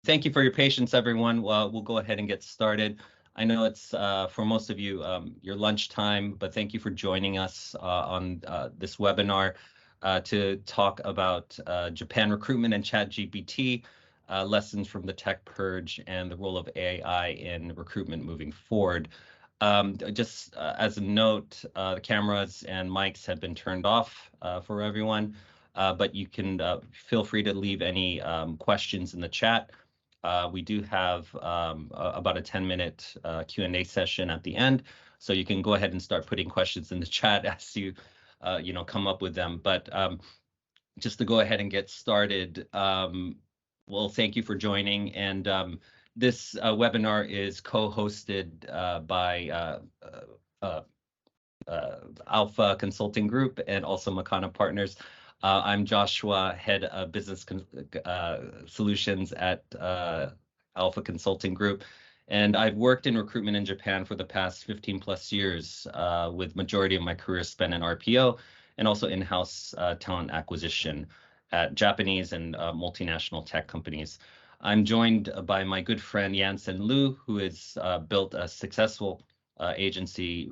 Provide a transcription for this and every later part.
Thank you for your patience, everyone. We'll go ahead and get started. I know it's for most of you your lunchtime, but thank you for joining us on this webinar to talk about Japan recruitment and ChatGPT, lessons from the Tech Purge, and the role of AI in recruitment moving forward. Just as a note, the cameras and mics have been turned off for everyone, but you can feel free to leave any questions in the chat. We do have about a 10-minute Q&A session at the end, so you can go ahead and start putting questions in the chat as you come up with them. But just to go ahead and get started, well, thank you for joining. And this webinar is co-hosted by Alpha Consulting Group and also Makana Partners. I'm Joshua, head of business solutions at Alpha Consulting Group, and I've worked in recruitment in Japan for the past 15 plus years, with majority of my career spent in RPO and also in-house talent acquisition at Japanese and multinational tech companies. I'm joined by my good friend Yan Sen Lu, who has built a successful agency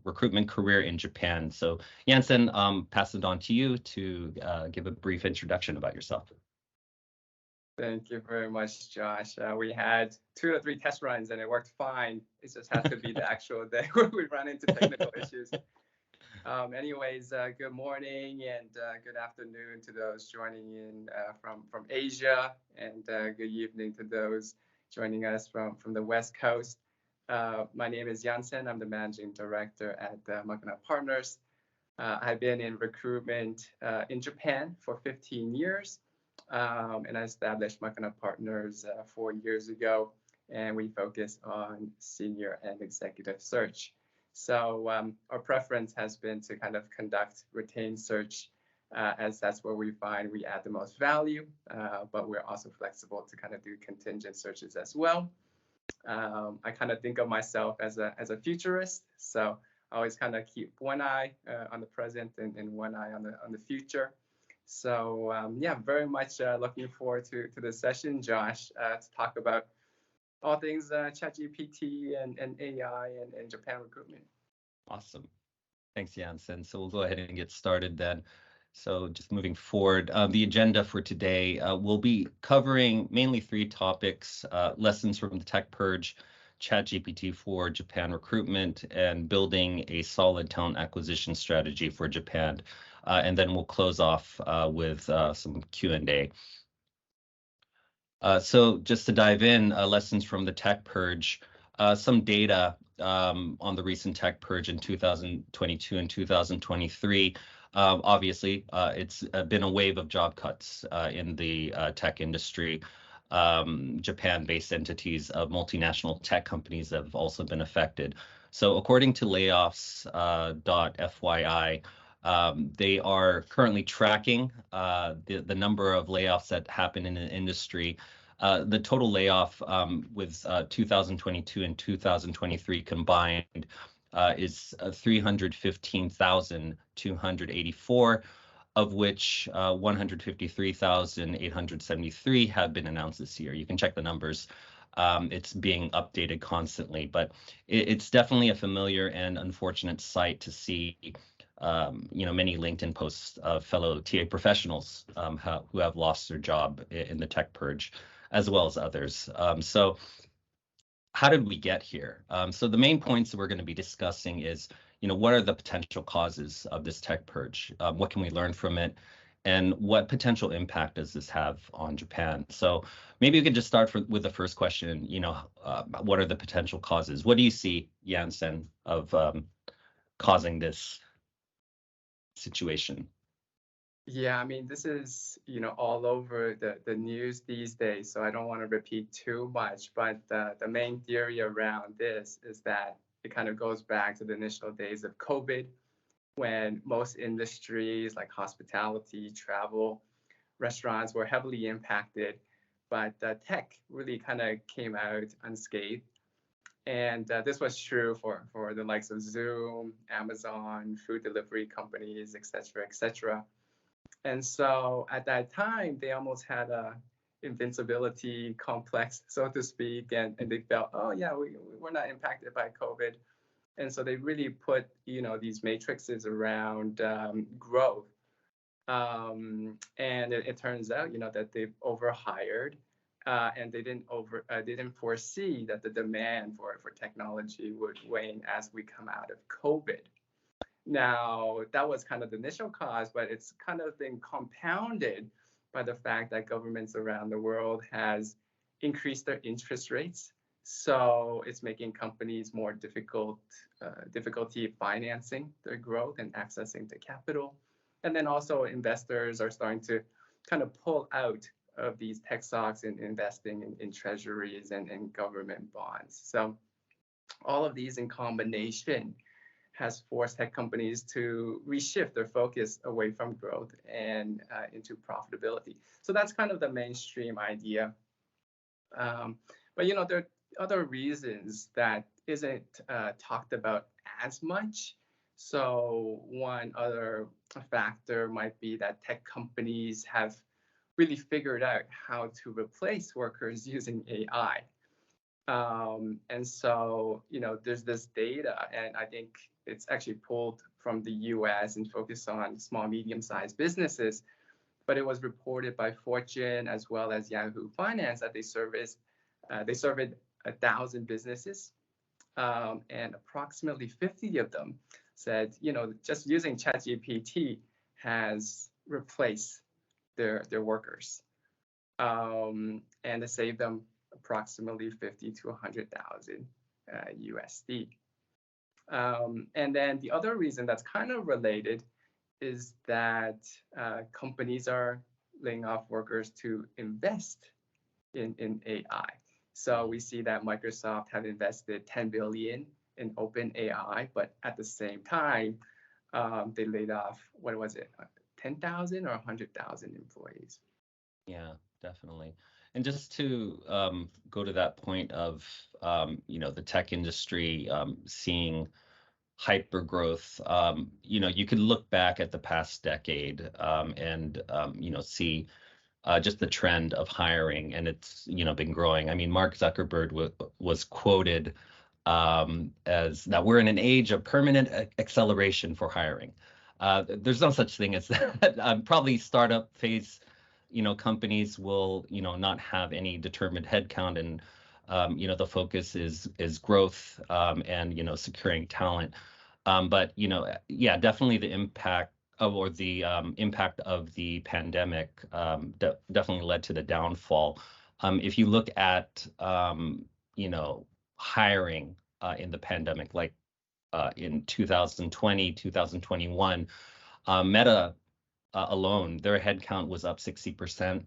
recruitment career in Japan. So Yan Sen, pass it on to you to give a brief introduction about yourself. Thank you very much, Josh. We had 2 or 3 test runs and it worked fine. It just had to be the actual day where we ran into technical issues. Anyways, good morning and good afternoon to those joining in from Asia, and good evening to those joining us from the West Coast. My name is Yan Sen. I'm the managing director at Makana Partners. I've been in recruitment in Japan for 15 years, and I established Makana Partners 4 years ago, and we focus on senior and executive search. So our preference has been to kind of conduct retained search, as that's where we find we add the most value, but we're also flexible to kind of do contingent searches as well. I kind of think of myself as a futurist, so I always kind of keep one eye on the present and one eye on the future. So yeah, very much looking forward to the session, Josh, to talk about all things ChatGPT and AI and Japan recruitment. Awesome. Thanks, Yan Sen. So we'll go ahead and get started then. So just moving forward, the agenda for today, we'll be covering mainly 3 topics: lessons from the Tech Purge, ChatGPT for Japan recruitment, and building a solid talent acquisition strategy for Japan. And then we'll close off with some Q&A. So just to dive in, lessons from the Tech Purge, some data on the recent Tech Purge in 2022 and 2023. Obviously, it's been a wave of job cuts in the tech industry. Japan-based entities of multinational tech companies have also been affected. So according to layoffs.fyi, they are currently tracking the number of layoffs that happen in the industry. The total layoff with 2022 and 2023 combined is 315,284, of which 153,873 have been announced this year. You can check the numbers. It's being updated constantly, but it's definitely a familiar and unfortunate sight to see many LinkedIn posts of fellow TA professionals who have lost their job in the Tech Purge, as well as others. So how did we get here? So the main points that we're going to be discussing is, what are the potential causes of this Tech Purge? What can we learn from it? And what potential impact does this have on Japan? So maybe we could just start with the first question. What are the potential causes? What do you see, Yan Sen, of causing this situation? Yeah, I mean, this is, all over the news these days, so I don't want to repeat too much, but the main theory around this is that it kind of goes back to the initial days of COVID, when most industries like hospitality, travel, restaurants were heavily impacted, but tech really kind of came out unscathed. And this was true for the likes of Zoom, Amazon, food delivery companies, et cetera, et cetera. And so at that time, they almost had a invincibility complex, so to speak, and they felt, oh yeah, we're not impacted by COVID. And so they really put, these matrices around growth. And it turns out, that they've overhired, and they didn't foresee that the demand for technology would wane as we come out of COVID. Now, that was kind of the initial cause, but it's kind of been compounded by the fact that governments around the world has increased their interest rates. So it's making companies more difficulty financing their growth and accessing the capital. And then also investors are starting to kind of pull out of these tech stocks and investing in treasuries and government bonds. So all of these in combination has forced tech companies to reshift their focus away from growth and into profitability. So that's kind of the mainstream idea. But there are other reasons that isn't talked about as much. So one other factor might be that tech companies have really figured out how to replace workers using AI. And so, there's this data, and I think it's actually pulled from the US and focused on small, medium-sized businesses. But it was reported by Fortune as well as Yahoo Finance that they surveyed 1,000 businesses, and approximately 50 of them said, just using ChatGPT has replaced their workers, and it saved them approximately 50 to 100,000 USD. And then the other reason that's kind of related is that companies are laying off workers to invest in AI. So we see that Microsoft have invested 10 billion in OpenAI, but at the same time, they laid off, 10,000 or 100,000 employees. Yeah, definitely. And just to go to that point of the tech industry seeing hyper growth, you could look back at the past decade and see just the trend of hiring, and it's been growing. I mean, Mark Zuckerberg was quoted as that we're in an age of permanent acceleration for hiring. There's no such thing as that. Probably startup phase companies will not have any determined headcount, and the focus is growth and securing talent. But yeah, definitely the impact of the pandemic definitely led to the downfall. If you look at hiring in the pandemic, like in 2020, 2021, Meta alone, their headcount was up 60%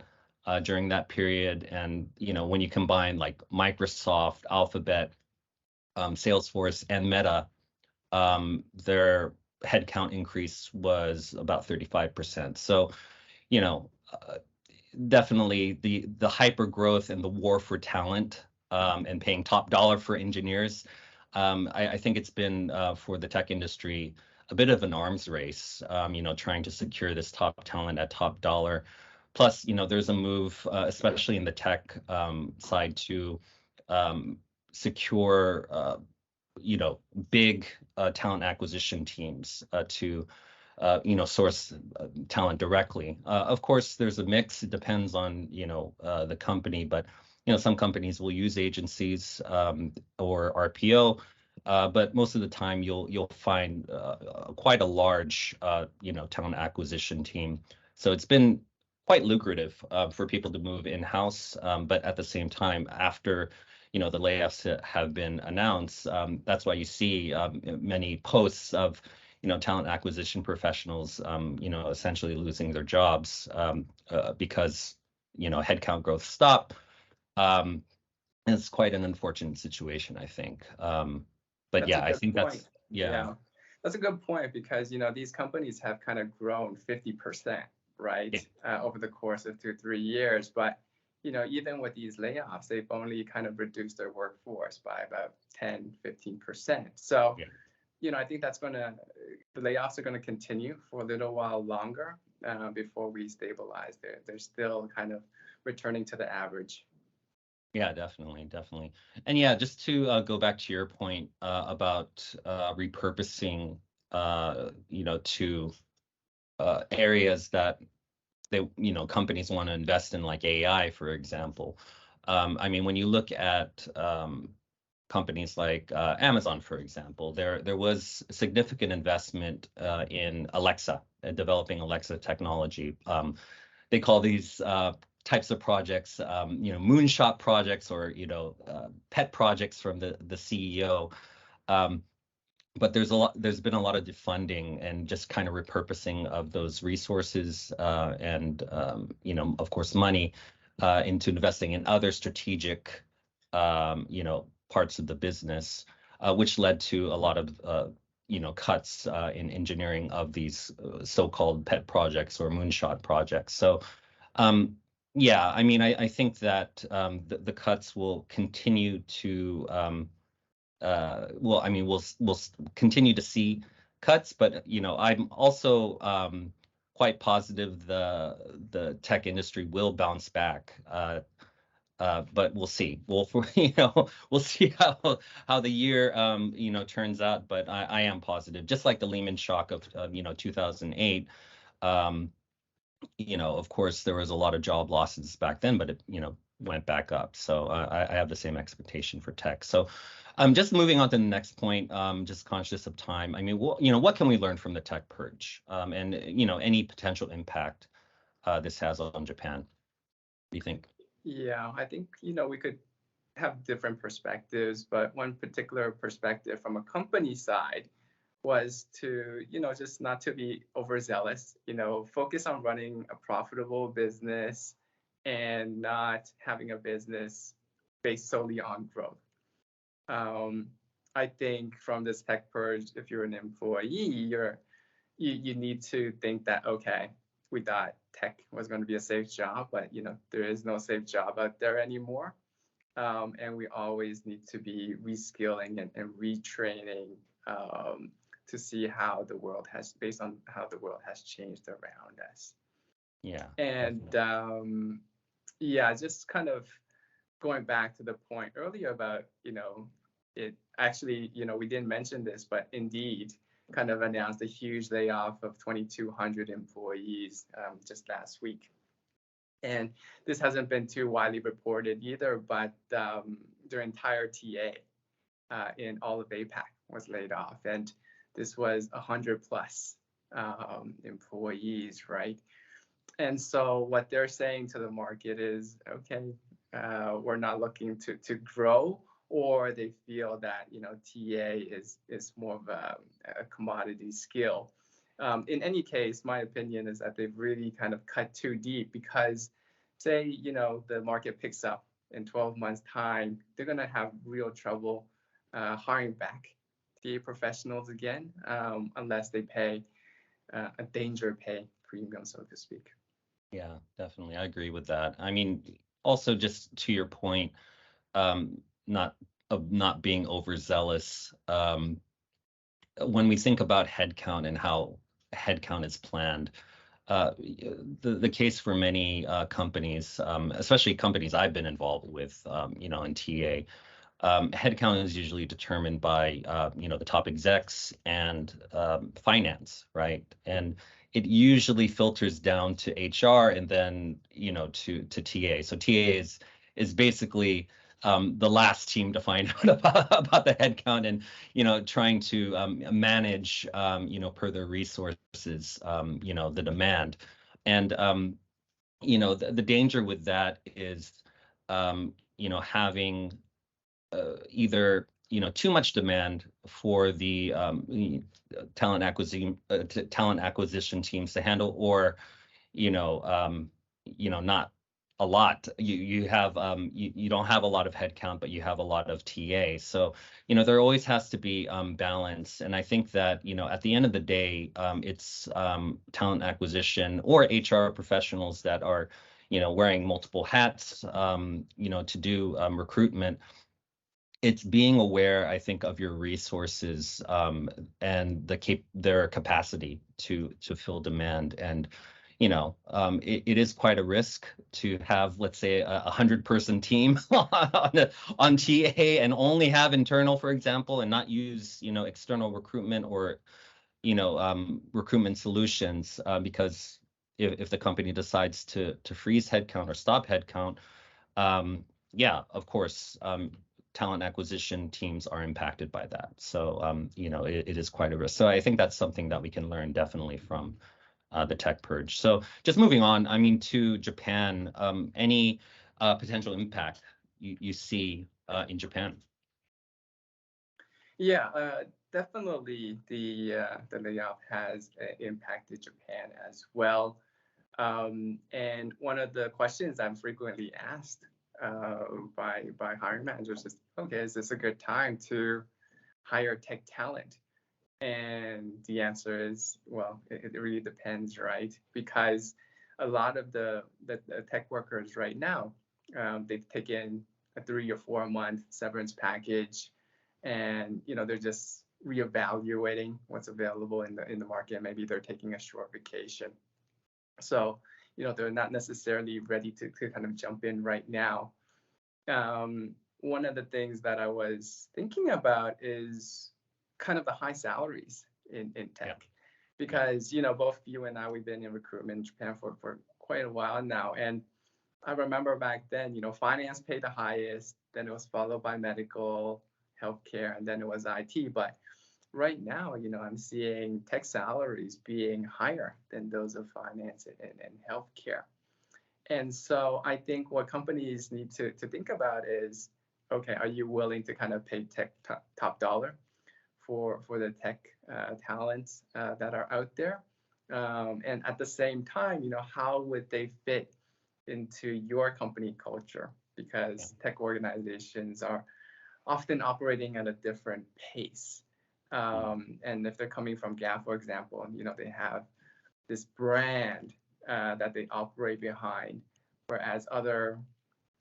during that period. And when you combine like Microsoft, Alphabet, Salesforce, and Meta, their headcount increase was about 35%. So, definitely the hyper growth and the war for talent and paying top dollar for engineers. I think it's been for the tech industry a bit of an arms race, trying to secure this top talent at top dollar. Plus, there's a move, especially in the tech side, to secure, big talent acquisition teams to, source talent directly. Of course, there's a mix. It depends on, the company, but some companies will use agencies or RPO. But most of the time, you'll find quite a large, talent acquisition team. So it's been quite lucrative for people to move in-house. But at the same time, after the layoffs have been announced, that's why you see many posts of talent acquisition professionals, essentially losing their jobs because headcount growth stopped. And it's quite an unfortunate situation, I think. But yeah, I think that's that's a good point, because these companies have kind of grown 50%, right, over the course of 2-3 years. But even with these layoffs, they've only kind of reduced their workforce by about 10-15%. So I think the layoffs are going to continue for a little while longer before we stabilize. They're still kind of returning to the average. Yeah, definitely, definitely. And yeah, just to go back to your point about repurposing, to areas that companies want to invest in, like AI, for example. I mean, when you look at companies like Amazon, for example, there was significant investment in Alexa, developing Alexa technology. They call these types of projects, moonshot projects, or pet projects from the CEO. But there's been a lot of defunding and just kind of repurposing of those resources and of course money into investing in other strategic parts of the business, which led to a lot of cuts in engineering of these so-called pet projects or moonshot projects. So yeah, I mean, I think that the cuts will continue to well, I mean, we'll continue to see cuts, but I'm also quite positive the tech industry will bounce back. But we'll see. We'll see how the year turns out. But I am positive, just like the Lehman shock of 2008. Of course, there was a lot of job losses back then, but it went back up. So I have the same expectation for tech. So just moving on to the next point, just conscious of time. I mean, what can we learn from the tech purge, and any potential impact this has on Japan? What do you think? Yeah, I think we could have different perspectives, but one particular perspective from a company side was to just not to be overzealous, focus on running a profitable business and not having a business based solely on growth. I think from this tech purge, if you're an employee, you need to think that, okay, we thought tech was going to be a safe job, but there is no safe job out there anymore. And we always need to be reskilling and retraining to see how the world has, based on how the world has changed around us. Yeah. And yeah, just kind of going back to the point earlier about, it actually, we didn't mention this, but Indeed kind of announced a huge layoff of 2,200 employees just last week. And this hasn't been too widely reported either, but their entire TA in all of APAC was laid off. And this was 100 plus employees, right? And so what they're saying to the market is, okay, we're not looking to grow, or they feel that TA is more of a commodity skill. In any case, my opinion is that they've really kind of cut too deep, because say the market picks up in 12 months time, they're going to have real trouble hiring back TA professionals again, unless they pay a danger pay premium, so to speak. Yeah, definitely. I agree with that. I mean, also just to your point, not being overzealous. When we think about headcount and how headcount is planned, the case for many companies, especially companies I've been involved with, in TA, headcount is usually determined by the top execs and finance, right? And it usually filters down to HR and then to TA. So TA is basically the last team to find out about the headcount and trying to manage per their resources the demand. And the danger with that is having either too much demand for the talent acquisition teams to handle, or not a lot. You have you don't have a lot of headcount, but you have a lot of TA. So there always has to be balance. And I think that at the end of the day, it's talent acquisition or HR professionals that are wearing multiple hats to do recruitment. It's being aware, I think, of your resources and their capacity to fill demand. And it is quite a risk to have, let's say, a 100-person team on TA and only have internal, for example, and not use, external recruitment or, recruitment solutions, because if the company decides to freeze headcount or stop headcount, yeah, of course, talent acquisition teams are impacted by that. So, it is quite a risk. So I think that's something that we can learn definitely from the Tech Purge. So just moving on, I mean, to Japan, any potential impact you see in Japan? Yeah, definitely the layoff has impacted Japan as well. And one of the questions I'm frequently asked by hiring managers is, okay, is this a good time to hire tech talent? And the answer is, well, it really depends, right? Because a lot of the tech workers right now, they've taken a 3 or 4 month severance package, and they're just reevaluating what's available in the market. Maybe they're taking a short vacation, so they're not necessarily ready to kind of jump in right now. One of the things that I was thinking about is kind of the high salaries in tech. Yeah. Because both you and I, we've been in recruitment in Japan for quite a while now, and I remember back then, finance paid the highest, then it was followed by medical, healthcare, and then it was IT. But right now, I'm seeing tech salaries being higher than those of finance and healthcare. And so I think what companies need to think about is, okay, are you willing to kind of pay tech top dollar for the tech talents that are out there? And at the same time, how would they fit into your company culture? Because tech organizations are often operating at a different pace. And if they're coming from Gap, for example, they have this brand that they operate behind, whereas other,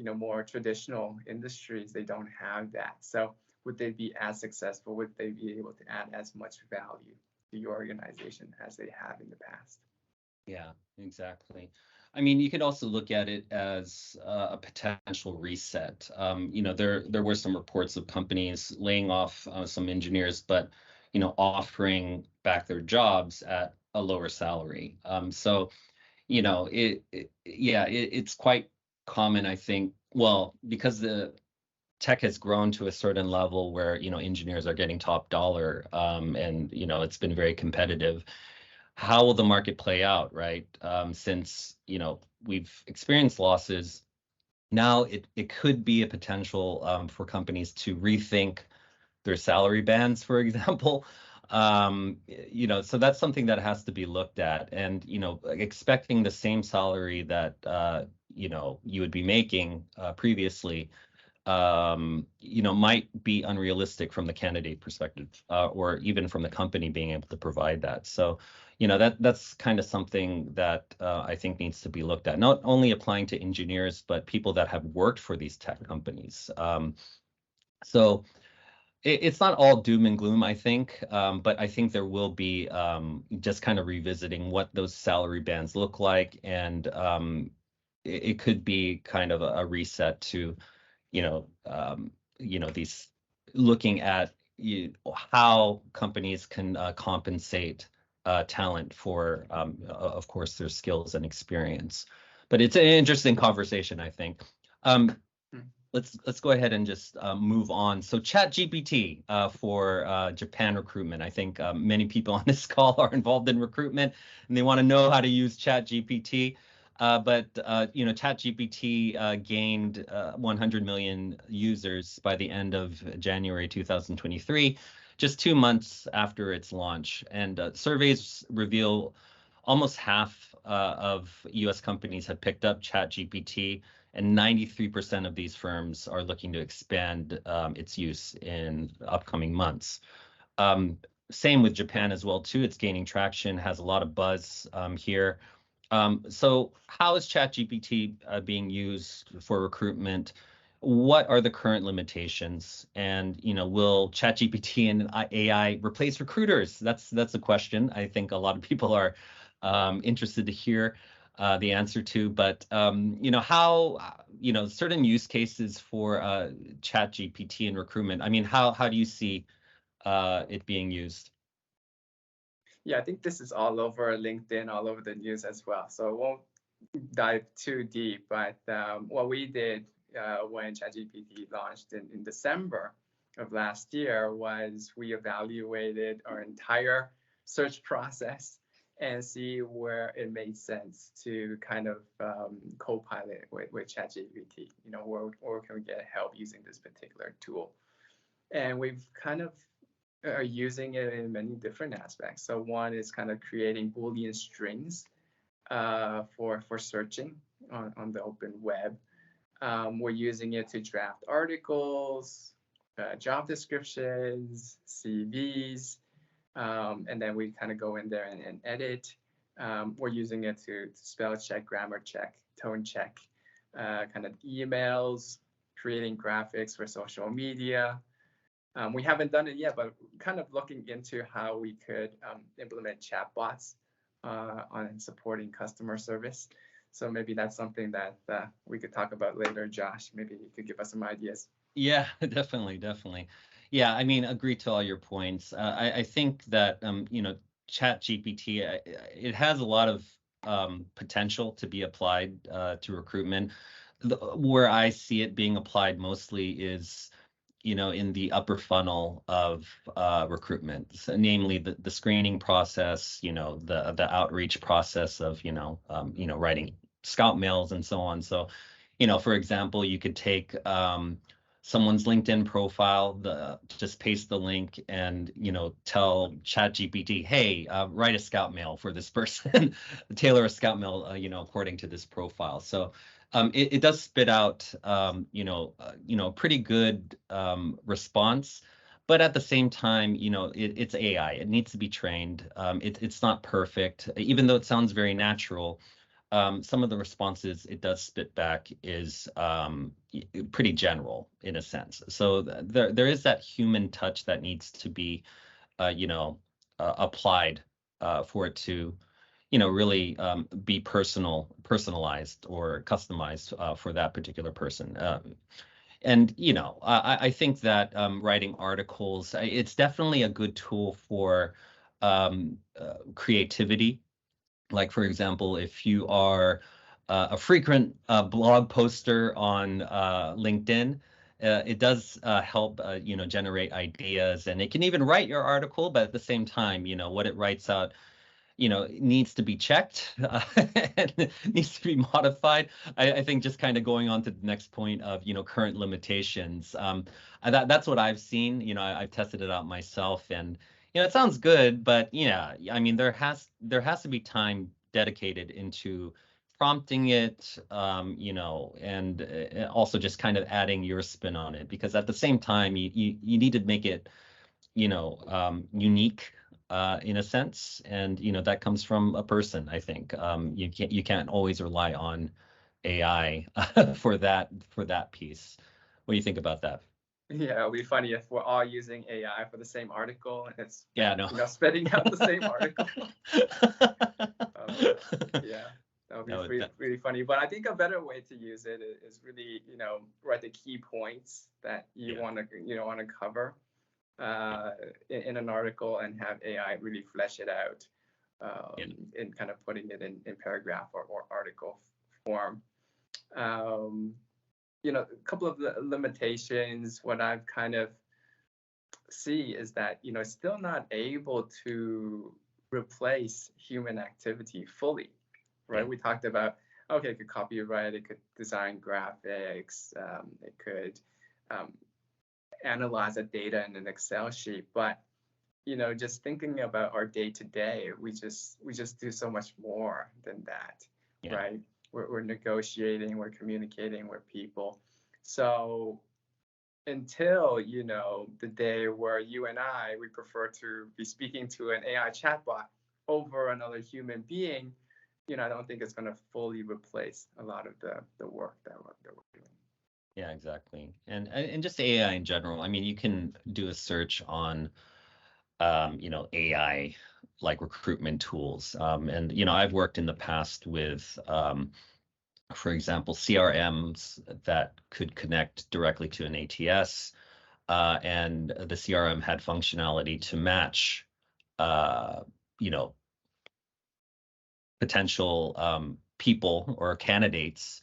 more traditional industries, they don't have that. So would they be as successful? Would they be able to add as much value to your organization as they have in the past? Yeah, exactly. I mean, you could also look at it as a potential reset. There were some reports of companies laying off some engineers, but offering back their jobs at a lower salary. So it's quite common, I think. Well, because the tech has grown to a certain level where engineers are getting top dollar, and it's been very competitive. How will the market play out, right? Since we've experienced losses, now it could be a potential for companies to rethink their salary bands, for example. So that's something that has to be looked at, and expecting the same salary that you would be making previously, might be unrealistic from the candidate perspective, or even from the company being able to provide that. So, that's kind of something that I think needs to be looked at, not only applying to engineers, but people that have worked for these tech companies. So it's not all doom and gloom, I think, but I think there will be just kind of revisiting what those salary bands look like, and it could be kind of a reset to these, looking at how companies can compensate talent for, of course, their skills and experience. But it's an interesting conversation, I think. Let's go ahead and just move on. So ChatGPT for Japan recruitment. I think many people on this call are involved in recruitment, and they want to know how to use ChatGPT. But ChatGPT gained 100 million users by the end of January 2023, just 2 months after its launch. And surveys reveal almost half of U.S. companies have picked up ChatGPT, and 93% of these firms are looking to expand its use in upcoming months. Same with Japan as well, too. It's gaining traction, has a lot of buzz here. So how is ChatGPT being used for recruitment? What are the current limitations? And will ChatGPT and AI replace recruiters? That's a question I think a lot of people are interested to hear the answer to. But how certain use cases for ChatGPT and recruitment. I mean, how do you see it being used? Yeah, I think this is all over LinkedIn, all over the news as well. So I won't dive too deep, but what we did when ChatGPT launched in December of last year was we evaluated our entire search process and see where it made sense to kind of co-pilot with ChatGPT. Where can we get help using this particular tool? And we've kind of are using it in many different aspects. So one is kind of creating Boolean strings for searching on the open web. We're using it to draft articles, job descriptions, CVs, and then we kind of go in there and edit. We're using it to spell check, grammar check, tone check, kind of emails, creating graphics for social media. We haven't done it yet, but kind of looking into how we could implement chatbots on supporting customer service. So maybe that's something that we could talk about later, Josh. Maybe you could give us some ideas. Yeah, definitely. Yeah, I mean, agree to all your points. I think that ChatGPT, it has a lot of potential to be applied to recruitment. Where I see it being applied mostly is in the upper funnel of recruitment, so namely the screening process, the outreach process of writing scout mails and so on. So, for example, you could take someone's LinkedIn profile, just paste the link and tell ChatGPT, hey, write a scout mail for this person, tailor a scout mail, according to this profile. So it does spit out, pretty good response, but at the same time, it's AI. It needs to be trained. It's not perfect, even though it sounds very natural. Some of the responses it does spit back is pretty general in a sense. So there is that human touch that needs to be, applied for it to really be personalized or customized for that particular person. And I think that writing articles, it's definitely a good tool for creativity. Like, for example, if you are a frequent blog poster on LinkedIn, it does help generate ideas, and it can even write your article, but at the same time, what it writes out needs to be checked and needs to be modified. I think just kind of going on to the next point of, current limitations. That's what I've seen. I've tested it out myself, and, it sounds good, but yeah, I mean, there has to be time dedicated into prompting it, and also just kind of adding your spin on it, because at the same time, you need to make it, unique in a sense, and that comes from a person. I think you can't always rely on AI for that piece. What do you think about that? Yeah, it'll be funny if we're all using AI for the same article and it's Yeah, no. spitting out the same article. Yeah, that would be really funny. But I think a better way to use it is really, write the key points that you want to cover in an article and have AI really flesh it out in kind of putting it in paragraph or article form. A couple of limitations, what I've kind of see is that, it's still not able to replace human activity fully, right? We talked about, okay, it could copyright, it could design graphics, it could analyze the data in an Excel sheet, but just thinking about our day to day, we just do so much more than that, right? We're negotiating, we're communicating with people. So until the day where you and we prefer to be speaking to an AI chatbot over another human being, I don't think it's going to fully replace a lot of the work that we're doing. Yeah, exactly. And just AI in general. I mean, you can do a search on AI like recruitment tools. And I've worked in the past with, for example, CRMs that could connect directly to an ATS, and the CRM had functionality to match, you know, potential people or candidates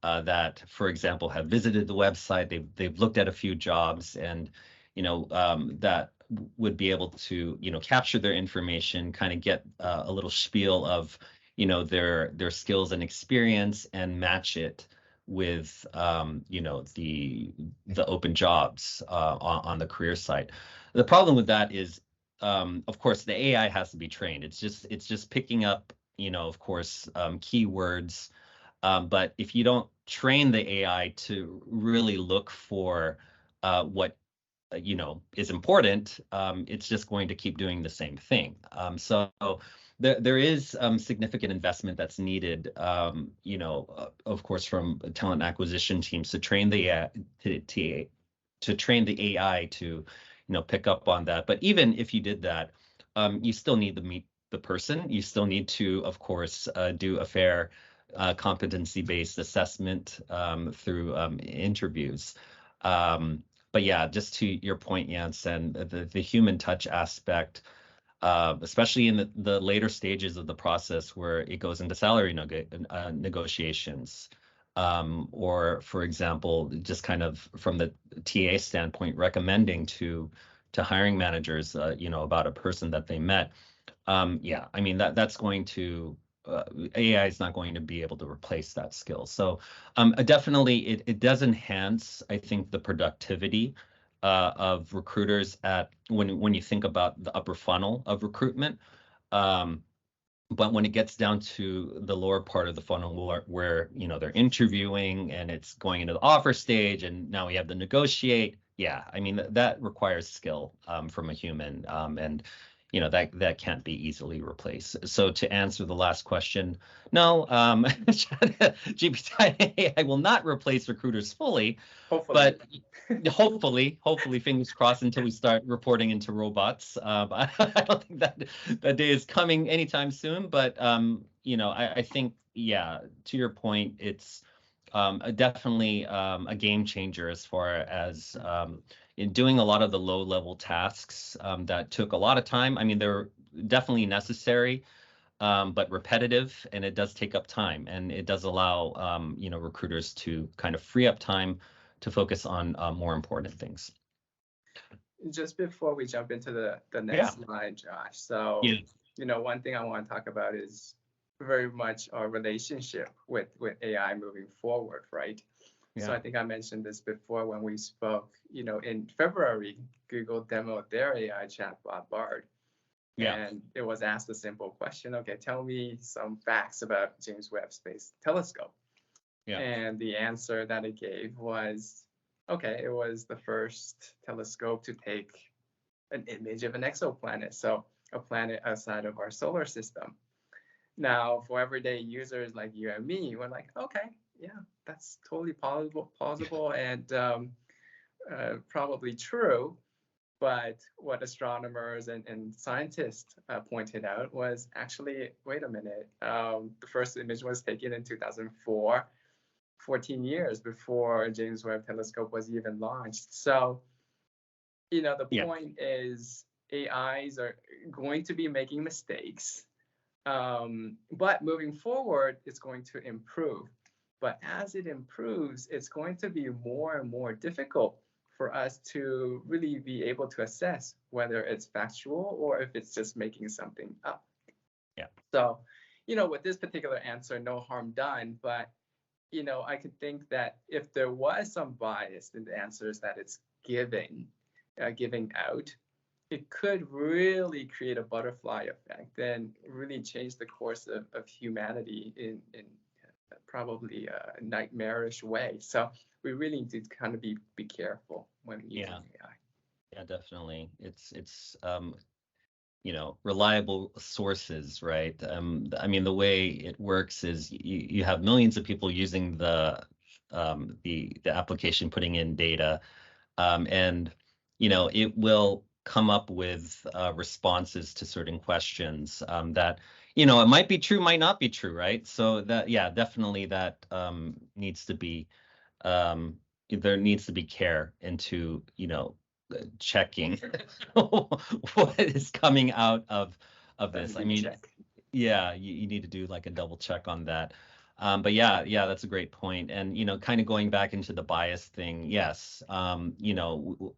that, for example, have visited the website. They've looked at a few jobs, and that would be able to capture their information, kind of get a little spiel of their skills and experience, and match it with the open jobs on the career site. The problem with that is, of course, the AI has to be trained. It's just picking up of course keywords. But if you don't train the AI to really look for what is important, it's just going to keep doing the same thing. So there is significant investment that's needed, of course, from talent acquisition teams to train the AI, to train the AI to pick up on that. But even if you did that, you still need to meet the person. You still need to, of course, do a fair competency-based assessment through interviews. But yeah, just to your point, Yan Sen, the human touch aspect, especially in the later stages of the process where it goes into salary negotiations, or, for example, just kind of from the TA standpoint, recommending to hiring managers, about a person that they met. Yeah, I mean, that's going to, AI is not going to be able to replace that skill. So definitely it does enhance, I think, the productivity of recruiters when you think about the upper funnel of recruitment. But when it gets down to the lower part of the funnel where they're interviewing and it's going into the offer stage, and now we have to negotiate. Yeah, I mean, that requires skill from a human, and that can't be easily replaced. So to answer the last question, no, GPT AI will not replace recruiters fully. Hopefully. But hopefully, fingers crossed, until we start reporting into robots. But I don't think that day is coming anytime soon. But I think, yeah, to your point, it's definitely a game changer as far as in doing a lot of the low-level tasks that took a lot of time. I mean, they're definitely necessary, but repetitive, and it does take up time, and it does allow recruiters to kind of free up time to focus on more important things. Just before we jump into the next slide, Josh. So, one thing I want to talk about is very much our relationship with AI moving forward, right? So I think I mentioned this before when we spoke. In February, Google demoed their AI chatbot Bard. And it was asked a simple question: okay, tell me some facts about James Webb Space Telescope. And the answer that it gave was, okay, it was the first telescope to take an image of an exoplanet, so a planet outside of our solar system. Now, for everyday users like you and me, we're like, okay, yeah, that's totally plausible and probably true. But what astronomers and scientists pointed out was, actually, wait a minute, the first image was taken in 2004, 14 years before James Webb Telescope was even launched. So, the point is, AIs are going to be making mistakes, but moving forward, it's going to improve. But as it improves, it's going to be more and more difficult for us to really be able to assess whether it's factual or if it's just making something up. So, with this particular answer, no harm done, but I could think that if there was some bias in the answers that it's giving out, it could really create a butterfly effect and really change the course of humanity in probably a nightmarish way. So we really need to kind of be careful when using AI. Yeah, definitely. It's reliable sources, right? I mean, the way it works is you have millions of people using the application, putting in data, and it will come up with responses to certain questions that, you know, it might be true, might not be true, right? So that, yeah, definitely that needs to be, there needs to be care into, you know, checking what is coming out of this. I mean, check. yeah, you need to do like a double check on that. But yeah, that's a great point. And, you know, kind of going back into the bias thing, yes, you know,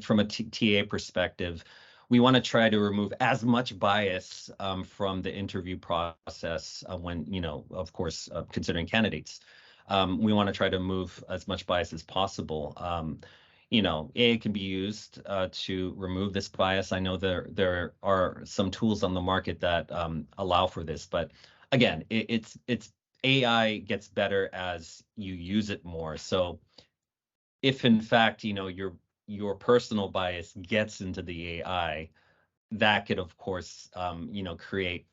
from a TA perspective, we want to try to remove as much bias from the interview process when, you know, of course, considering candidates. We want to try to move as much bias as possible. You know, AI can be used to remove this bias. I know there are some tools on the market that allow for this, but again, it's AI gets better as you use it more. So if in fact, you know, your personal bias gets into the AI, that could of course, you know, create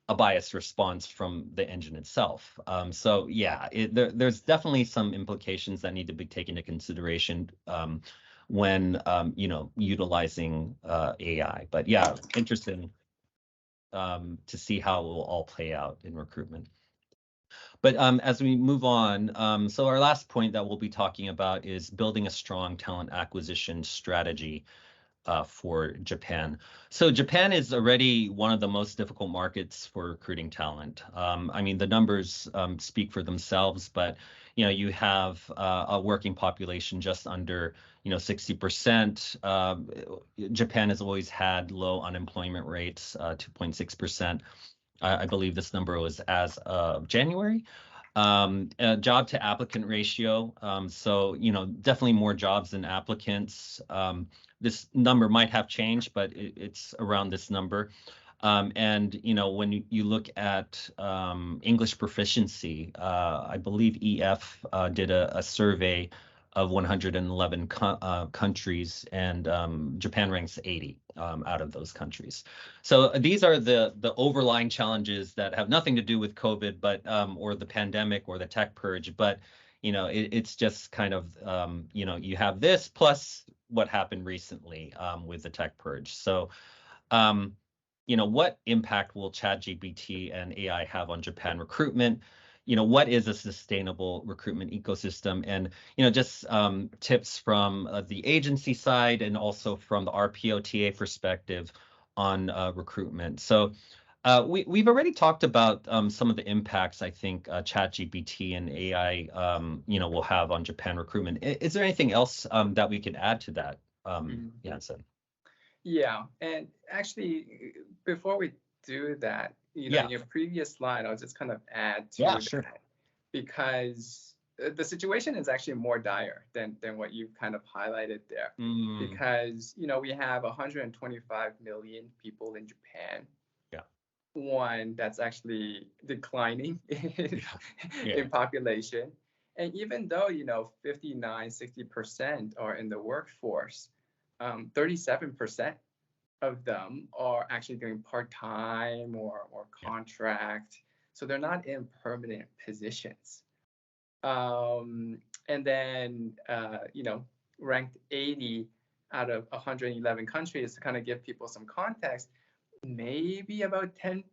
a biased response from the engine itself. So yeah, there's definitely some implications that need to be taken into consideration when you know, utilizing AI. But yeah, interesting to see how it will all play out in recruitment. But as we move on, so our last point that we'll be talking about is building a strong talent acquisition strategy for Japan. So Japan is already one of the most difficult markets for recruiting talent. I mean, the numbers speak for themselves, but you know, you have a working population just under, you know, 60%. Japan has always had low unemployment rates, 2.6%. I believe this number was as of January. Job to applicant ratio. So, you know, definitely more jobs than applicants. This number might have changed, but it's around this number. And, you know, when you look at English proficiency, I believe EF did a survey of 111 countries, and Japan ranks 80 out of those countries. So these are the overlying challenges that have nothing to do with COVID, but or the pandemic or the tech purge. But you know, it's just kind of you know, you have this plus what happened recently with the tech purge. So you know, what impact will ChatGPT and AI have on Japan recruitment? You know, what is a sustainable recruitment ecosystem? And, you know, just tips from the agency side and also from the RPOTA perspective on recruitment. So we've already talked about some of the impacts I think ChatGPT and AI, you know, will have on Japan recruitment. Is there anything else that we could add to that, Yan Sen? Yeah, and actually, before we do that, you know, Yeah. in your previous slide, I'll just kind of add to Yeah, sure. that, because the situation is actually more dire than what you've kind of highlighted there. Because, you know, we have 125 million people in Japan. Yeah. One that's actually declining in population. And even though, you know, 59-60% are in the workforce, 37% of them are actually doing part-time or contract. So they're not in permanent positions. And then, you know, ranked 80 out of 111 countries, to kind of give people some context, maybe about 10%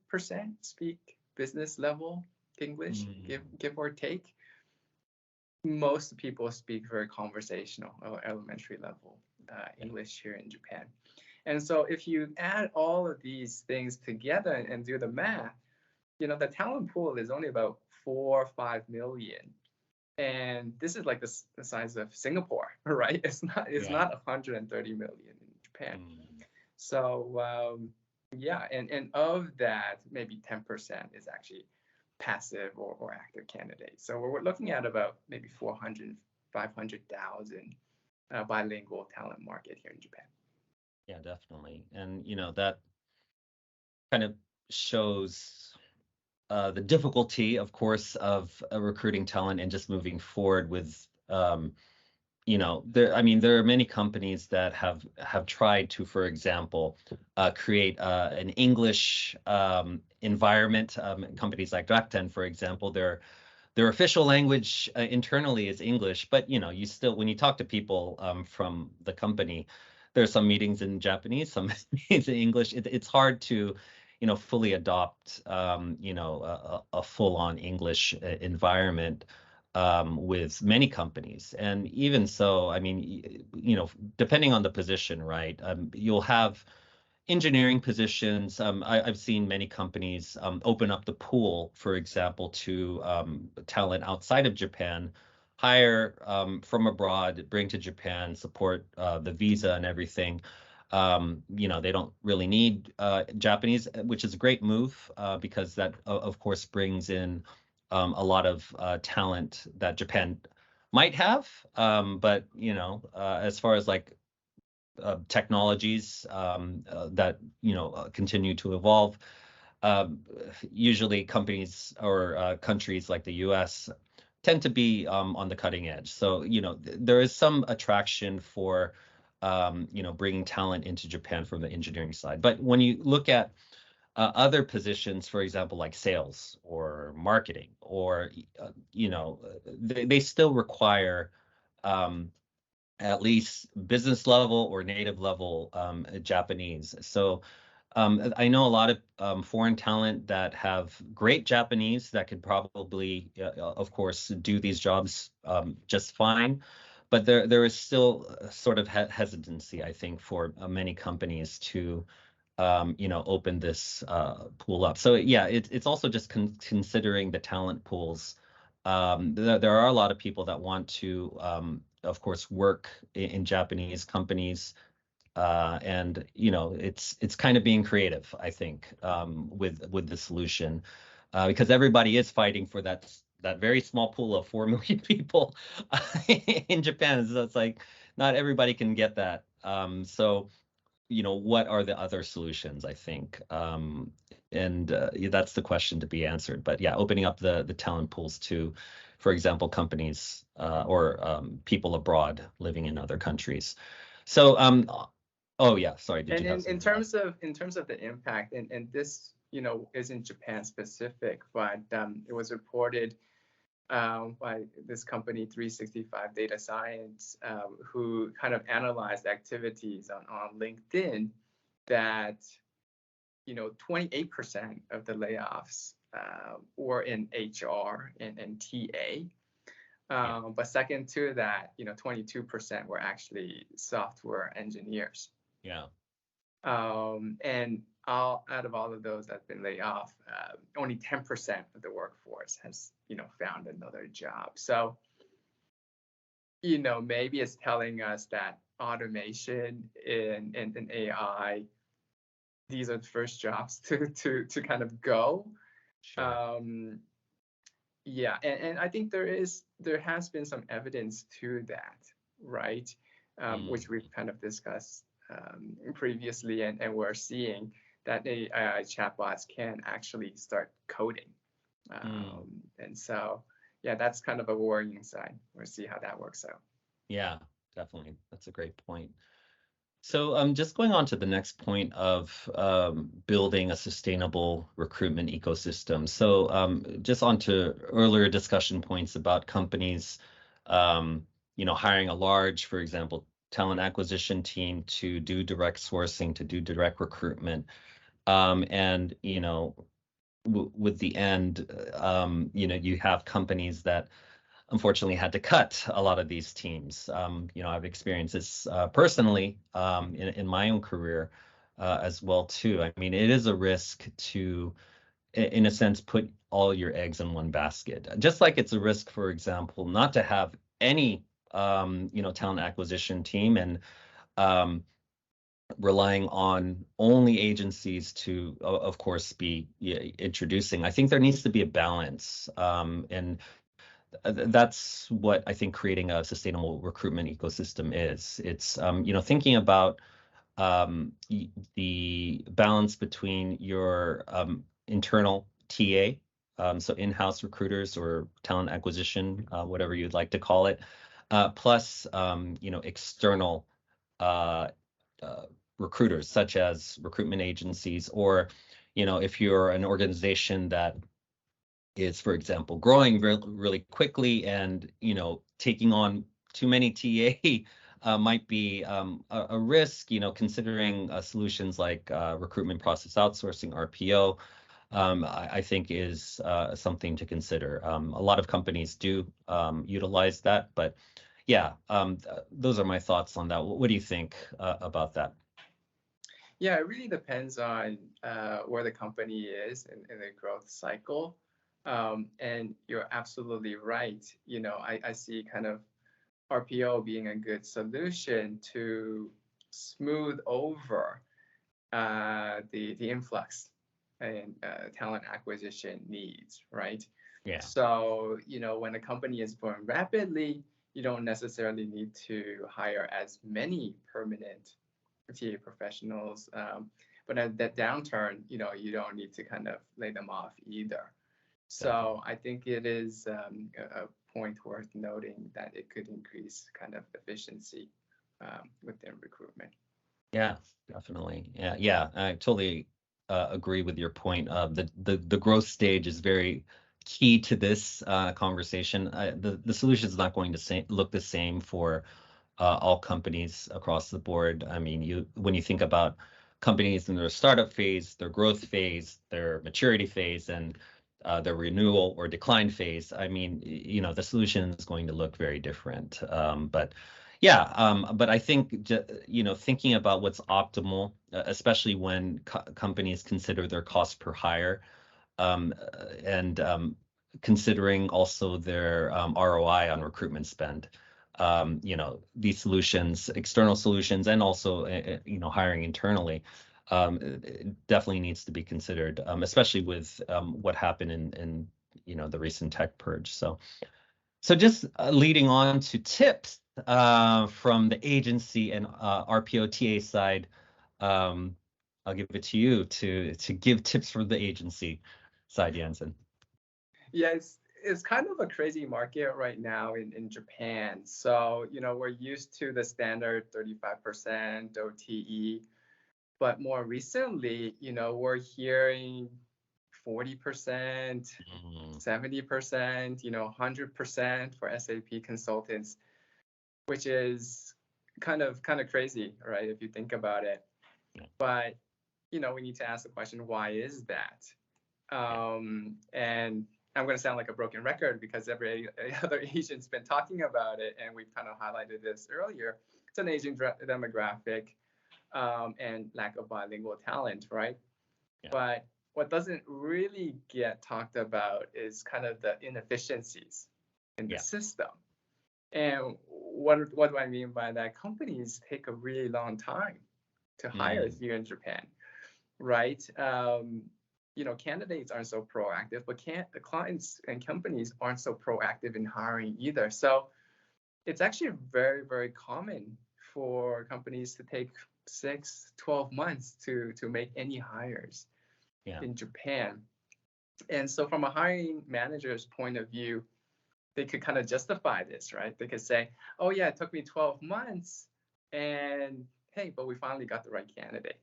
speak business level English, give or take. Most people speak very conversational or elementary level English here in Japan. And so if you add all of these things together and do the math, you know, the talent pool is only about 4 or 5 million. And this is like the size of Singapore, right? It's not 130 million in Japan. So yeah, and of that, maybe 10% is actually passive or active candidates. So we're looking at about maybe 400, 500,000 bilingual talent market here in Japan. Yeah, definitely. And, you know, that kind of shows the difficulty, of course, of recruiting talent and just moving forward with, you know, I mean, there are many companies that have tried to, for example, create an English environment. Companies like Rakuten, for example, their official language internally is English, but you know, you still, when you talk to people from the company, there's some meetings in Japanese, some meetings in English. It's hard to, fully adopt, a full-on English environment with many companies. And even so, I mean, depending on the position, right? You'll have engineering positions. I've seen many companies open up the pool, for example, to talent outside of Japan, hire from abroad, bring to Japan, support the visa and everything. They don't really need Japanese, which is a great move because that, of course, brings in a lot of talent that Japan might have. But, as far as like technologies that continue to evolve. Usually, companies or countries like the U.S. tend to be on the cutting edge. So there is some attraction for bringing talent into Japan from the engineering side. But when you look at other positions, for example, like sales or marketing, or they still require at least business level or native level Japanese. So I know a lot of foreign talent that have great Japanese that could probably, of course, do these jobs just fine. But there is still sort of hesitancy, I think, for many companies to, open this pool up. So yeah, it's also just considering the talent pools. There are a lot of people that want to, of course, work in Japanese companies, and it's kind of being creative, I think, with the solution, because everybody is fighting for that very small pool of 4 million people in Japan. So it's like not everybody can get that. So what are the other solutions, I think, and yeah, that's the question to be answered. But yeah, opening up the talent pools to, for example, companies or people abroad living in other countries. So oh yeah, sorry, did And you have in something? terms of the impact, and this isn't Japan specific, but it was reported by this company 365 Data Science, who kind of analyzed activities on LinkedIn, that 28% of the layoffs were in HR and TA. But second to that, 22% were actually software engineers. Yeah. And out of all of those that have been laid off, only 10% of the workforce has, found another job. So, maybe it's telling us that automation and AI, these are the first jobs to kind of go. Sure. Yeah, and I think there has been some evidence to that, right? Which we've kind of discussed previously, and we're seeing that AI chatbots can actually start coding. And so, yeah, that's kind of a worrying sign. We'll see how that works out. Yeah, definitely. That's a great point. So just going on to the next point of building a sustainable recruitment ecosystem. So just on to earlier discussion points about companies, hiring a large, for example, talent acquisition team to do direct sourcing, to do direct recruitment. And, with the end, you have companies that unfortunately had to cut a lot of these teams. I've experienced this personally in my own career as well too. I mean, it is a risk to, in a sense, put all your eggs in one basket. Just like it's a risk, for example, not to have any talent acquisition team and relying on only agencies to, of course, be introducing. I think there needs to be a balance, and that's what I think creating a sustainable recruitment ecosystem is. It's thinking about the balance between your internal TA, so in-house recruiters or talent acquisition, whatever you'd like to call it, plus external recruiters such as recruitment agencies, or if you're an organization that is, for example, growing really quickly and taking on too many TA might be a risk, considering solutions like recruitment process outsourcing, RPO. I think is something to consider. A lot of companies do utilize that, but yeah, those are my thoughts on that. What do you think about that? Yeah, it really depends on where the company is in the growth cycle. And you're absolutely right. I see kind of RPO being a good solution to smooth over the influx and talent acquisition needs, right? Yeah. So, when a company is growing rapidly, you don't necessarily need to hire as many permanent TA professionals. But at that downturn, you don't need to kind of lay them off either. So I think it is a point worth noting that it could increase kind of efficiency within recruitment. Yeah, definitely. Yeah, I totally agree with your point. The growth stage is very key to this conversation. The solution is not going to look the same for all companies across the board. I mean, when you think about companies in their startup phase, their growth phase, their maturity phase, and their renewal or decline phase, I mean, the solution is going to look very different. But yeah, but I think thinking about what's optimal, especially when companies consider their cost per hire, and considering also their ROI on recruitment spend. These solutions, external solutions, and also hiring internally, it definitely needs to be considered, especially with what happened in the recent tech purge. So just leading on to tips from the agency and RPO TA side. I'll give it to you to give tips from the agency side, Jansen. Yeah, it's kind of a crazy market right now in Japan. So, we're used to the standard 35% OTE, but more recently, we're hearing 40%, 70%, 100% for SAP consultants, which is kind of crazy, right? If you think about it. Yeah. But, we need to ask the question, why is that? And I'm going to sound like a broken record because every other agent's been talking about it, and we've kind of highlighted this earlier. It's an aging demographic and lack of bilingual talent, right? Yeah. But what doesn't really get talked about is kind of the inefficiencies in the system. And what do I mean by that? Companies take a really long time to hire here in Japan, right? Candidates aren't so proactive, but the clients and companies aren't so proactive in hiring either. So it's actually very, very common for companies to take 6-12 months to make any hires in Japan. And so from a hiring manager's point of view, they could kind of justify this, right? They could say, oh yeah, it took me 12 months and hey, but we finally got the right candidate.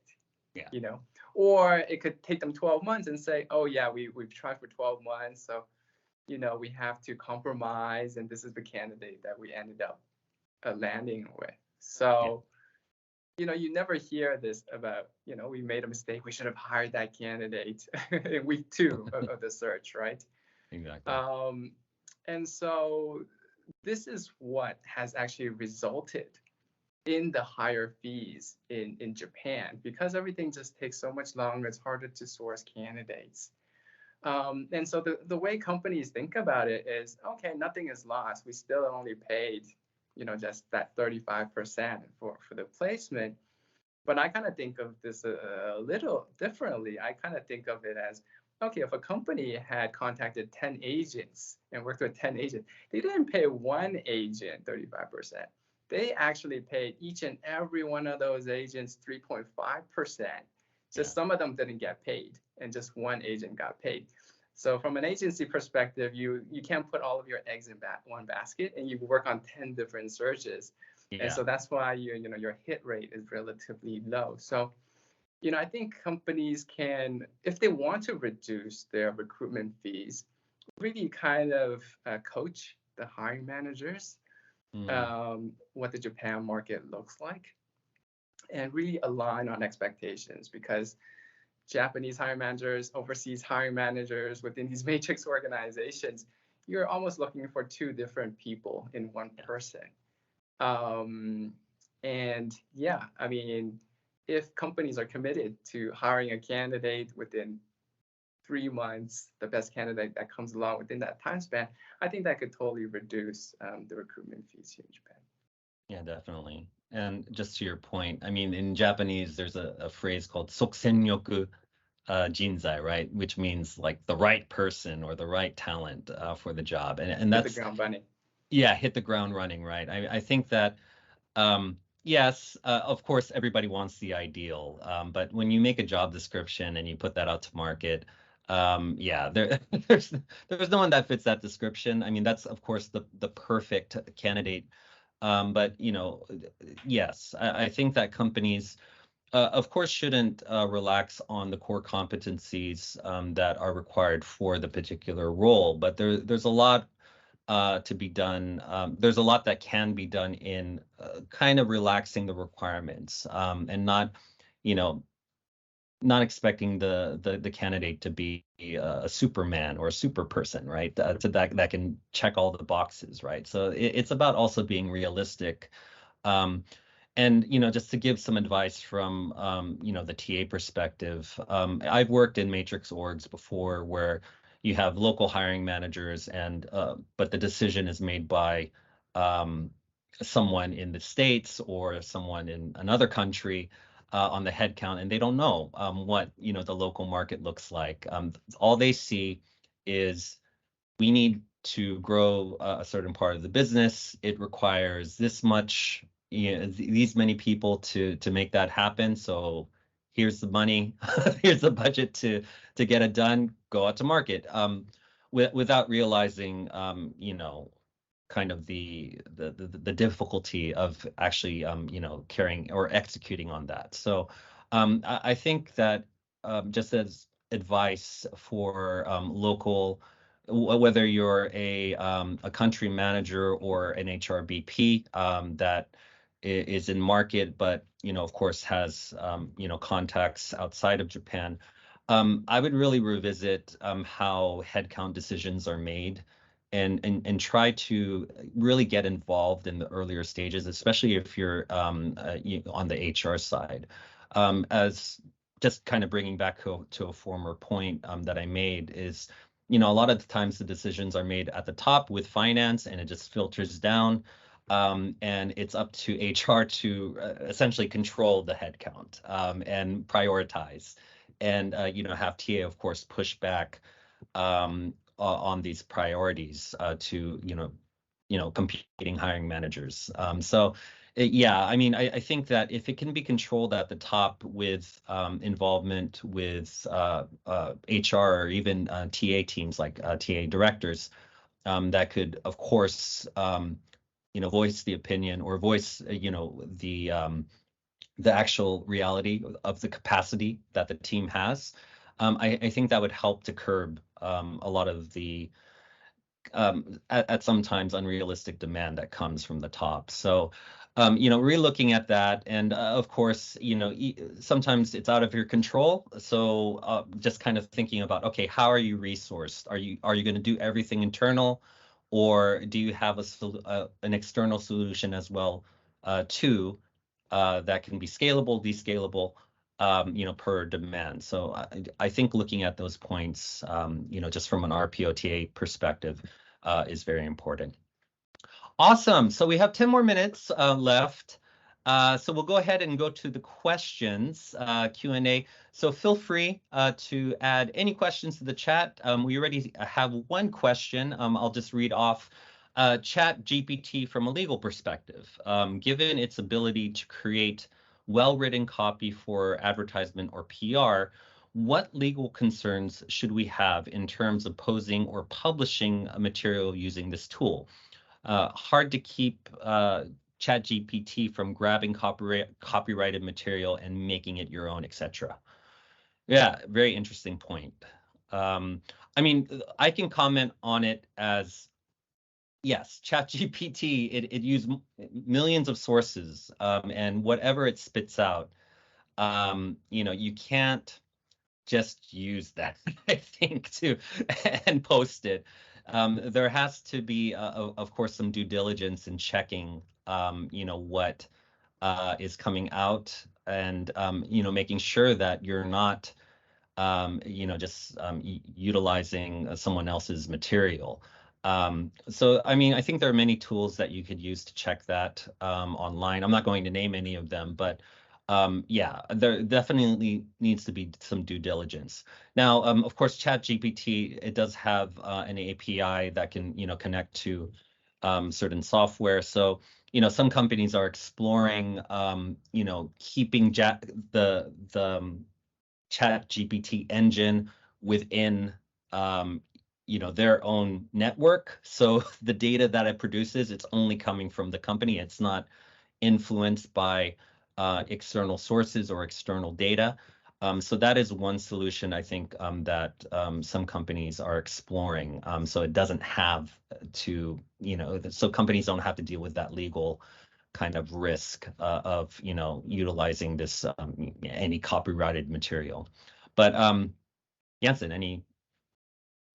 Yeah. Or it could take them 12 months and say, oh yeah, we've tried for 12 months. So, we have to compromise, and this is the candidate that we ended up landing with. So, you never hear this about, we made a mistake. We should have hired that candidate in week 2 of the search, right? Exactly. And so this is what has actually resulted in the higher fees in Japan, because everything just takes so much longer. It's harder to source candidates. And so the way companies think about it is, okay, nothing is lost. We still only paid, just that 35% for the placement. But I kind of think of this a little differently. I kind of think of it as, okay, if a company had contacted 10 agents and worked with 10 agents, they didn't pay one agent 35%. They actually paid each and every one of those agents 3.5%. Just some of them didn't get paid, and just one agent got paid. So from an agency perspective, you can't put all of your eggs in one basket, and you work on 10 different searches. Yeah. And so that's why your hit rate is relatively low. So, I think companies can, if they want to reduce their recruitment fees, really kind of coach the hiring managers what the Japan market looks like, and really align on expectations, because Japanese hiring managers, overseas hiring managers within these matrix organizations, you're almost looking for two different people in one person. And yeah, I mean, if companies are committed to hiring a candidate within 3 months, the best candidate that comes along within that time span, I think that could totally reduce the recruitment fees here in Japan. Yeah, definitely. And just to your point, I mean, in Japanese, there's a phrase called soksenyoku jinzai, right? Which means like the right person or the right talent for the job. And Hit the that's, ground running. yeah, hit the ground running, right? I think that, yes, of course, everybody wants the ideal. But when you make a job description and you put that out to market, yeah, there's no one that fits that description. I mean, that's, of course, the perfect candidate. But, you know, yes, I think that companies, of course, shouldn't relax on the core competencies that are required for the particular role. But there's a lot to be done. There's a lot that can be done in kind of relaxing the requirements and not, you know, not expecting the candidate to be a Superman or a super person, right? That can check all the boxes, right? So it's about also being realistic. And, you know, just to give some advice from, you know, the TA perspective, I've worked in matrix orgs before where you have local hiring managers and but the decision is made by someone in the States or someone in another country on the headcount, and they don't know what, you know, the local market looks like. All they see is we need to grow a certain part of the business. It requires this much, you know, these many people to make that happen. So here's the money, here's the budget to get it done. Go out to market, without realizing, you know, kind of the difficulty of actually, you know, carrying or executing on that. So I think that just as advice for local, whether you're a country manager or an HRBP that is in market, but, you know, of course has, you know, contacts outside of Japan, I would really revisit how headcount decisions are made and try to really get involved in the earlier stages, especially if you're on the HR side. As just kind of bringing back to a former point that I made is, you know, a lot of the times the decisions are made at the top with finance and it just filters down. And it's up to HR to essentially control the headcount and prioritize, and you know, have TA, of course, push back on these priorities to, you know, competing hiring managers. So yeah, I mean, I think that if it can be controlled at the top with involvement with HR or even TA teams like TA directors, that could, of course, you know, voice the opinion or voice, you know, the actual reality of the capacity that the team has. I think that would help to curb a lot of the at sometimes unrealistic demand that comes from the top. So, you know, re-looking at that, and of course, you know, sometimes it's out of your control. So, just kind of thinking about, okay, how are you resourced? Are you going to do everything internal, or do you have an external solution as well, too, that can be scalable, descalable, you know, per demand. So I think looking at those points, you know, just from an RPOTA perspective, is very important. Awesome. So we have 10 more minutes left. So we'll go ahead and go to the questions, Q&A. So feel free to add any questions to the chat. We already have one question. I'll just read off. Chat GPT from a legal perspective, given its ability to create well-written copy for advertisement or PR, what legal concerns should we have in terms of posing or publishing a material using this tool? Hard to keep ChatGPT from grabbing copyrighted material and making it your own, etc. Yeah, very interesting point. I mean, I can comment on it as, yes, ChatGPT, it used millions of sources, and whatever it spits out, you can't just use that, I think, to and post it. There has to be, of course, some due diligence in checking, what is coming out, and making sure that you're not, just utilizing someone else's material. So, I mean, I think there are many tools that you could use to check that online. I'm not going to name any of them, but yeah, there definitely needs to be some due diligence. Now, of course, ChatGPT, it does have an API that can, connect to certain software. So, some companies are exploring, keeping the Chat GPT engine within their own network. So the data that it produces, it's only coming from the company. It's not influenced by external sources or external data. So that is one solution I think that some companies are exploring. So it doesn't have to, so companies don't have to deal with that legal kind of risk of utilizing this any copyrighted material. But Jansen, any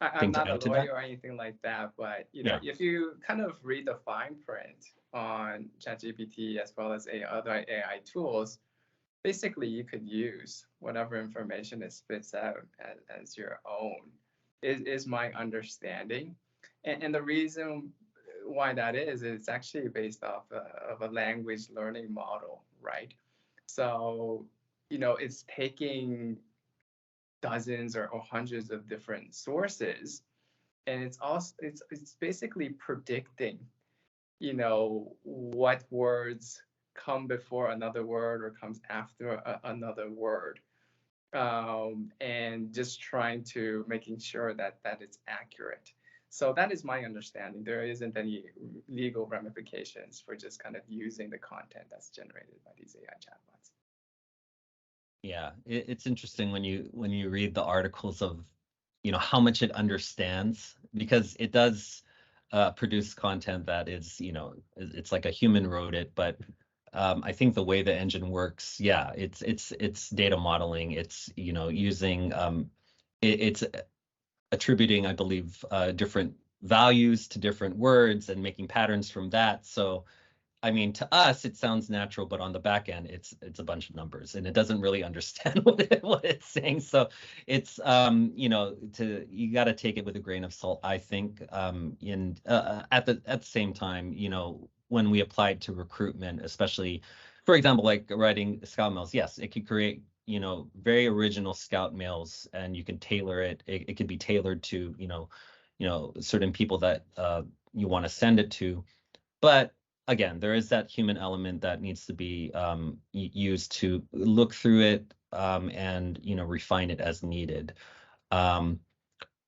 I'm thing to not a add to that? lawyer or anything like that, but Yeah. if you kind of read the fine print on ChatGPT as well as other AI tools, basically you could use whatever information it spits out as your own, is my understanding. And the reason why that is it's actually based off of a language learning model, right? So, it's taking dozens or hundreds of different sources, and it's basically predicting, what words come before another word or comes after another word, and just trying to making sure that it's accurate. So that is my understanding. There isn't any legal ramifications for just kind of using the content that's generated by these AI chatbots. Yeah, it's interesting when you read the articles of how much it understands, because it does produce content that is it's like a human wrote it, but I think the way the engine works, yeah, it's data modeling. It's using it's attributing, I believe, different values to different words and making patterns from that. So I mean, to us, it sounds natural, but on the back end, it's a bunch of numbers, and it doesn't really understand what it's saying. So it's you got to take it with a grain of salt, I think. In at the same time, when we applied to recruitment, especially, for example, like writing scout mails, yes, it could create very original scout mails, and you can tailor it. It could be tailored to certain people that you want to send it to, but again, there is that human element that needs to be used to look through it, and refine it as needed.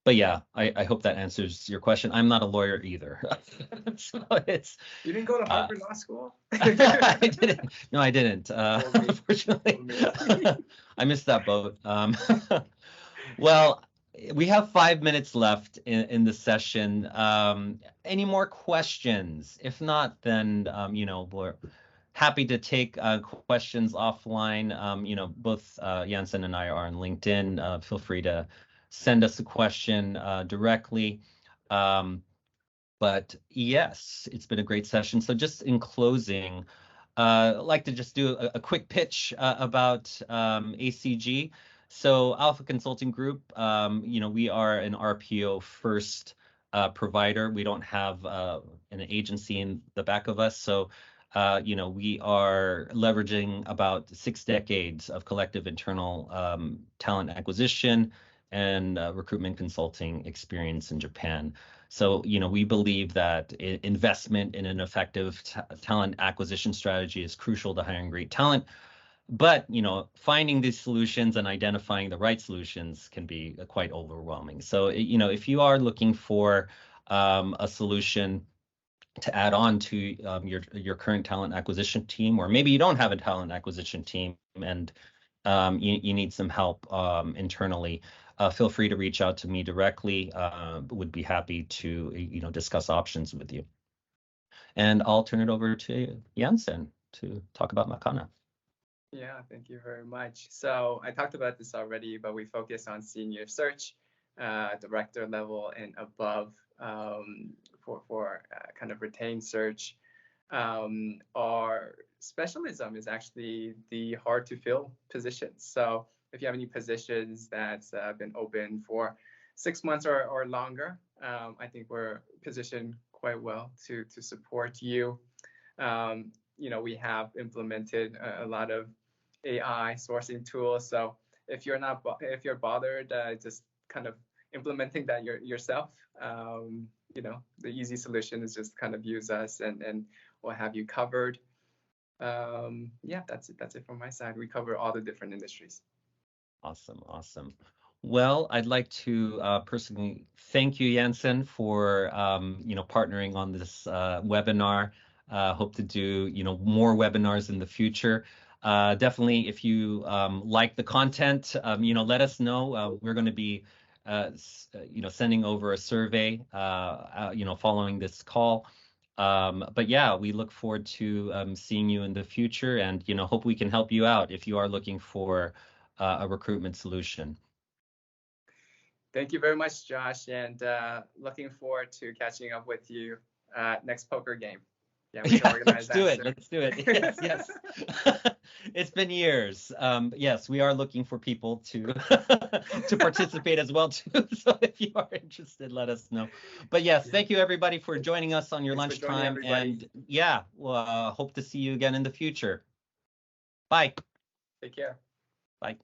But yeah, I hope that answers your question. I'm not a lawyer either, so it's. You didn't go to Harvard Law School? I didn't. No, I didn't. Me. Unfortunately, I missed that boat. Well, we have 5 minutes left in the session. Any more questions? If not, then we're happy to take questions offline. Both Jansen and I are on LinkedIn. Feel free to send us a question directly. But yes, it's been a great session. So just in closing, I'd like to just do a quick pitch about ACG. So Alpha Consulting Group, we are an RPO first provider. We don't have an agency in the back of us. So, we are leveraging about 6 decades of collective internal talent acquisition and recruitment consulting experience in Japan. So, we believe that investment in an effective talent acquisition strategy is crucial to hiring great talent. But, finding these solutions and identifying the right solutions can be quite overwhelming. So, if you are looking for a solution to add on to your current talent acquisition team, or maybe you don't have a talent acquisition team and you need some help internally, feel free to reach out to me directly. Would be happy to discuss options with you. And I'll turn it over to Yan Sen to talk about Makana. Yeah, thank you very much. So I talked about this already, but we focus on senior search, director level and above, for kind of retained search. Our specialism is actually the hard to fill positions. So if you have any positions that's been open for 6 months or longer, I think we're positioned quite well to support you. We have implemented a lot of AI sourcing tools. So if you're bothered, just kind of implementing that yourself, the easy solution is just kind of use us and we'll have you covered. Yeah, that's it from my side. We cover all the different industries. Awesome. Well, I'd like to personally thank you, Yan Sen, for partnering on this webinar. Hope to do more webinars in the future. Definitely, if you like the content, let us know. We're going to be sending over a survey following this call. But yeah, we look forward to seeing you in the future, and hope we can help you out if you are looking for a recruitment solution. Thank you very much, Josh, and looking forward to catching up with you next poker game. Yeah, we can organize that. Let's do it. Yes. It's been years. Yes, we are looking for people to to participate as well too. So if you are interested, let us know. But yes, thank you everybody for joining us on your lunchtime. And yeah, hope to see you again in the future. Bye. Take care. Bye.